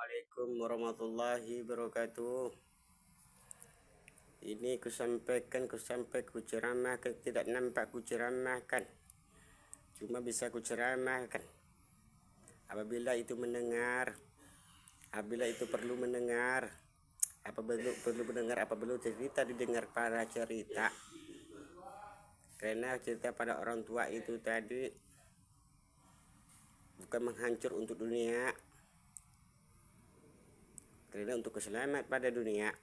Assalamualaikum warahmatullahi wabarakatuh. Ini kusampaikan, kuceramahkan, tidak nampak kuceramahkan, cuma bisa kuceramahkan apabila itu mendengar, apabila itu perlu mendengar, perlu mendengar, apabila cerita didengar para cerita, karena cerita pada orang tua itu tadi bukan menghancur untuk dunia, karena untuk keselamatan pada dunia.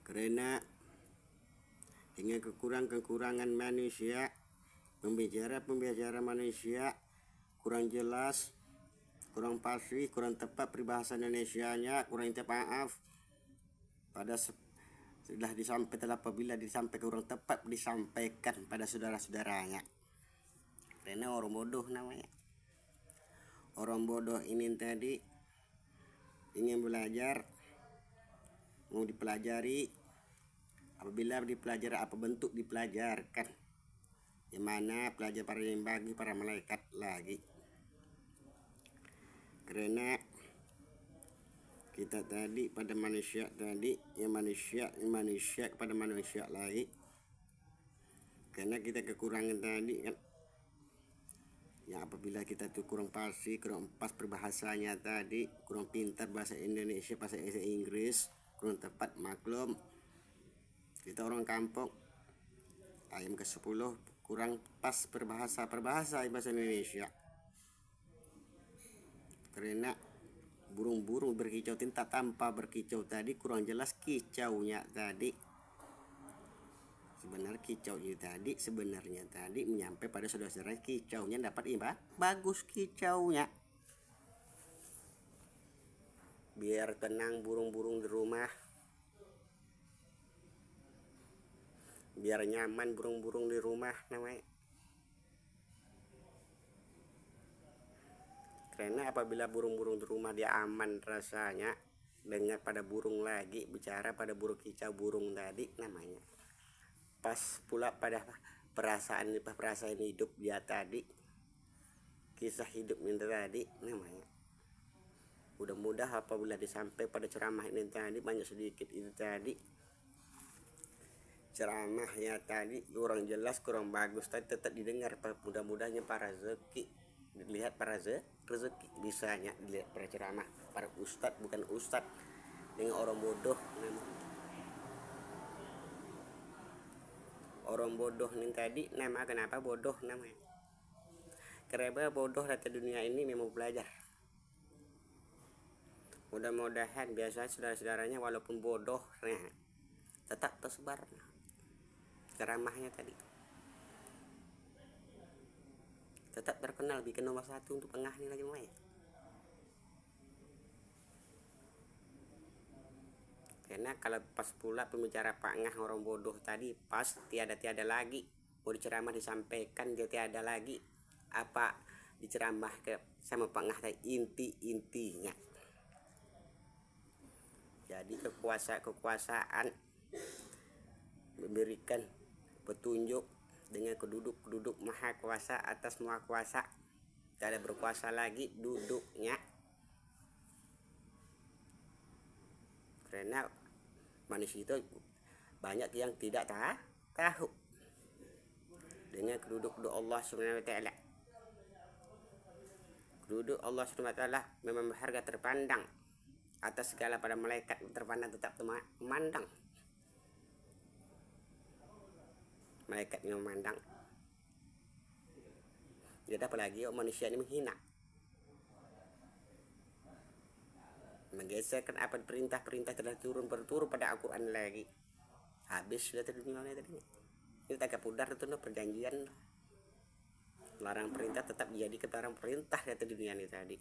Karena dengan kekurangan manusia, pembicara manusia kurang jelas, kurang pasti, kurang tepat peribahasa Indonesianya, kurang minta maaf pada apabila disampaikan kurang tepat disampaikan pada saudara-saudaranya. Karena orang bodoh namanya. Orang bodoh ini tadi ingin belajar, mau dipelajari, apabila dipelajari apa bentuk dipelajarkan, yang mana pelajar para yang bagi para malaikat lagi. Karena kita tadi pada manusia tadi, yang manusia kepada manusia lagi, karena kita kekurangan tadi kan, yang apabila kita tuh kurang pasti, kurang pas perbahasanya tadi, kurang pintar bahasa Indonesia, bahasa Inggris, kurang tepat, maklum kita orang kampung ayam ke-10 kurang pas berbahasa bahasa Indonesia. Karena burung-burung berkicau tinta tanpa berkicau tadi kurang jelas kicaunya tadi. Sebenarnya tadi menyampai pada saudara-saudara kicaunya dapat bagus kicaunya. Biar tenang burung-burung di rumah, biar nyaman burung-burung di rumah namanya. Karena apabila burung-burung di rumah dia aman rasanya, dengar pada burung lagi bicara pada burung kicau burung tadi namanya. Pas pula pada perasaan hidup dia tadi, kisah hidup ini tadi namanya. Mudah-mudah apabila disampaikan pada ceramah ini tadi banyak sedikit itu tadi, ceramahnya tadi kurang jelas, kurang bagus tadi tetap didengar. Mudah-mudahnya para rezeki dilihat, para rezeki bisanya dilihat para ceramah, para ustad bukan ustad dengan orang bodoh namanya. Orang bodoh ini tadi nama kenapa bodoh namanya? Karena bodoh rata dunia ini memang belajar. Mudah-mudahan biasa saudara-saudaranya walaupun bodoh tetap tersebar ceramahnya tadi, tetap terkenal, bikin nomor 1 untuk pengah ini lagi mulai. Karena kalau pas pula pembicara pengah orang bodoh tadi pas tiada lagi mau diceramah disampaikan, dia tiada lagi apa diceramah ke sama pengah tadi intinya. Jadi kekuasaan memberikan petunjuk dengan keduduk maha kuasa atas semua kuasa, tidak ada berkuasa lagi duduknya. Karena manusia itu banyak yang tidak tahu dengan keduduk Allah Subhanahu wa taala. Keduduk Allah Subhanahu wa taala memang berharga terpandang atas segala pada malaikat, terpandang tetap memandang. Malaikat yang memandang. Jadi apalagi manusia ini menghina, menggeserkan apa perintah telah berturun pada Al-Quran lagi. Habis sudah dunia tadi. Itu tak pudar itu perjanjian. Larang perintah tetap jadi larang perintah dari dunia ini tadi.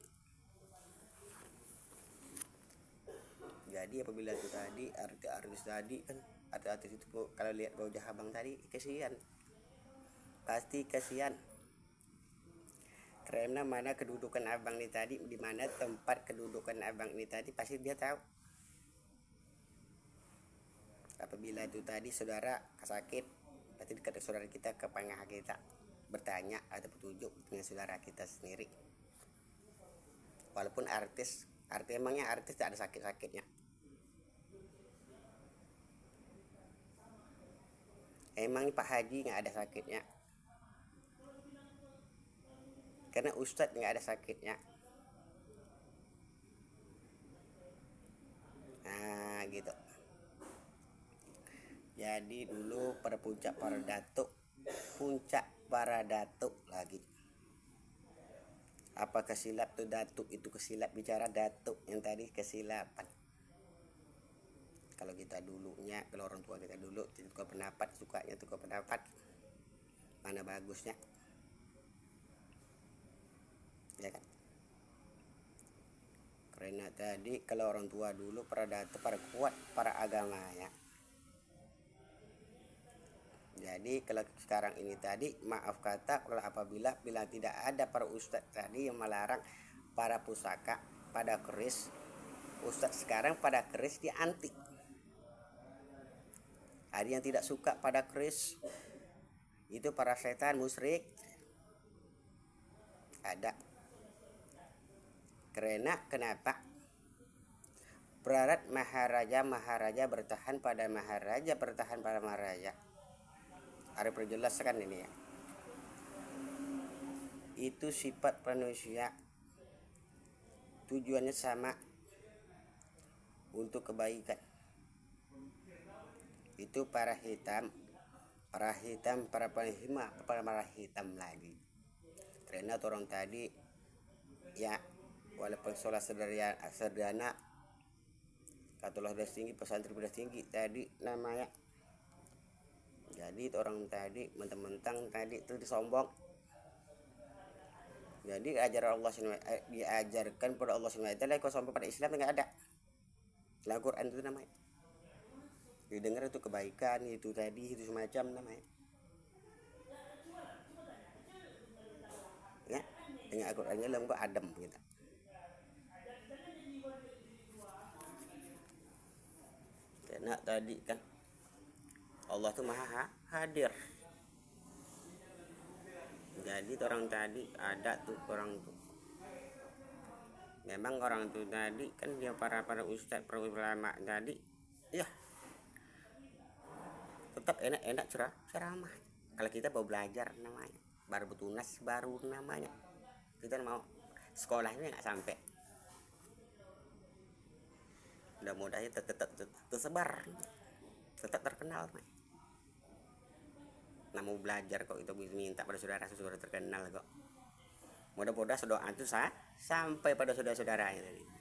Jadi apabila itu tadi artis tadi kan, artis itu kalau lihat wajah abang tadi kasihan, pasti kasihan. Karena mana kedudukan abang ini tadi, di mana tempat kedudukan abang ini tadi pasti dia tahu. Apabila itu tadi saudara sakit, pasti dekat saudara kita ke pengah kita bertanya atau petunjuk dengan saudara kita sendiri. Walaupun artis emangnya artis tak ada sakit-sakitnya. Emangnya Pak Haji nggak ada sakitnya? Karena Ustadz nggak ada sakitnya. Nah gitu. Jadi dulu pada puncak para datuk lagi. Apa kesilap tuh datuk itu, kesilap bicara datuk yang tadi kesilapan. Kalau kita dulunya, kalau orang tua kita dulu tukar pendapat, sukanya tukar pendapat, mana bagusnya, ya kan? Karena tadi kalau orang tua dulu para datuk, para kuat, para agamanya. Jadi kalau sekarang ini tadi maaf kata kalau apabila tidak ada para ustadz tadi yang melarang para pusaka pada keris, ustadz sekarang pada keris dia anti. Ada yang tidak suka pada keris, itu para setan musyrik. Ada. Karena kenapa? Berat maharaja bertahan pada maharaja. Ada perjelaskan ini ya. Itu sifat manusia, tujuannya sama, untuk kebaikan. Itu para hitam, para penghina, para hitam lagi. Karena orang tadi ya walaupun sholat sederhana, katulah sudah tinggi, pesantren sudah tinggi tadi namanya. Jadi orang tadi mentang-mentang tadi itu disombong. Jadi diajarkan pada Allah SWT, kalau sombong pada Islam nggak ada. Dalam Quran itu namanya. Didengar itu kebaikan, itu tadi, itu semacam namanya. Ya, dengan Al-Qurannya dalam kok adem gitu. Karena tadi kan Allah tuh maha hadir. Jadi orang tadi ada tuh orang tuh. Memang orang tuh tadi kan dia para ustadz, para ulama tadi, ya tetap enak ceramah. Kalau kita mau belajar namanya, baru tunas baru namanya. Kita mau sekolahnya nggak sampai. Mudah-mudahan tetap tersebar, tetap terkenal. Nah mau belajar kok itu minta pada saudara terkenal kok. Mudah-mudahan doa itu sampai pada saudara-saudara ini.